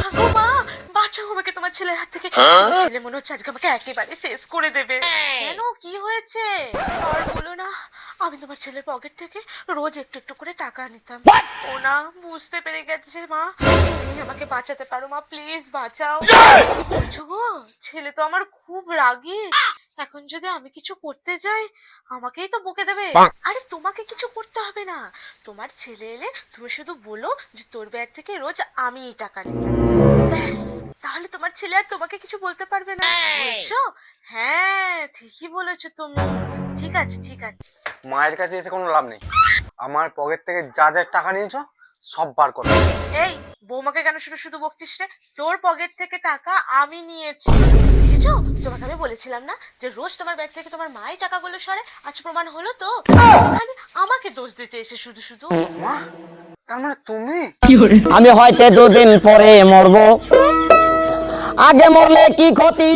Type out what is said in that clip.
আগো মা, বাঁচাও আমাকে তোমার ছেলের হাত থেকে। ছেলে মনে হচ্ছে আজকে আমাকে একেবারে শেষ করে দেবে। কেন, কি হয়েছে? আর বলো না, আমি তোমার ছেলের পকেট থেকে রোজ একটু একটু করে টাকা নিতাম। ও না বুঝতে পেরে গেছে মা। তুমি আমাকে বাঁচাতে পারো মা, প্লিজ বাঁচাও। কি বলছো গো? ছেলে তো আমার খুব রাগী। এখন যদি আমি কিছু করতে যাই আমাকেই তো বকে দেবে। আরে তোমাকে কিছু করতে হবে না। তোমার ছেলে এলে তুমি শুধু বলো যে তোর ব্যাগ থেকে রোজ আমিই টাকা নিতাম। ব্যাস, তাহলে তোমার ছেলে আর তোমাকে কিছু বলতে পারবে না, বুঝছো? হ্যাঁ ঠিকই বলেছো তুমি। ঠিক আছে ঠিক আছে। মায়ের কাছে এসে কোনো লাভ নেই। আমার পকেট থেকে যা যা টাকা নিয়েছো সব বার করো। এই বৌমাকে কেন শুধু শুধু বকছিস রে? তোর পকেট থেকে টাকা আমি নিয়েছি, দেখেছো? তোমাকে আমি বলেছিলাম না যে রোজ তোমার ব্যাগ থেকে তোমার মাই টাকাগুলো সরে? আজ প্রমাণ হলো তো। এখানে আমাকে দোষ দিতে এসে শুধু শুধু। মা, তার মানে তুমি? আমি হয়তো দুদিন পরে মরবো, আগে মরলে কি ক্ষতি।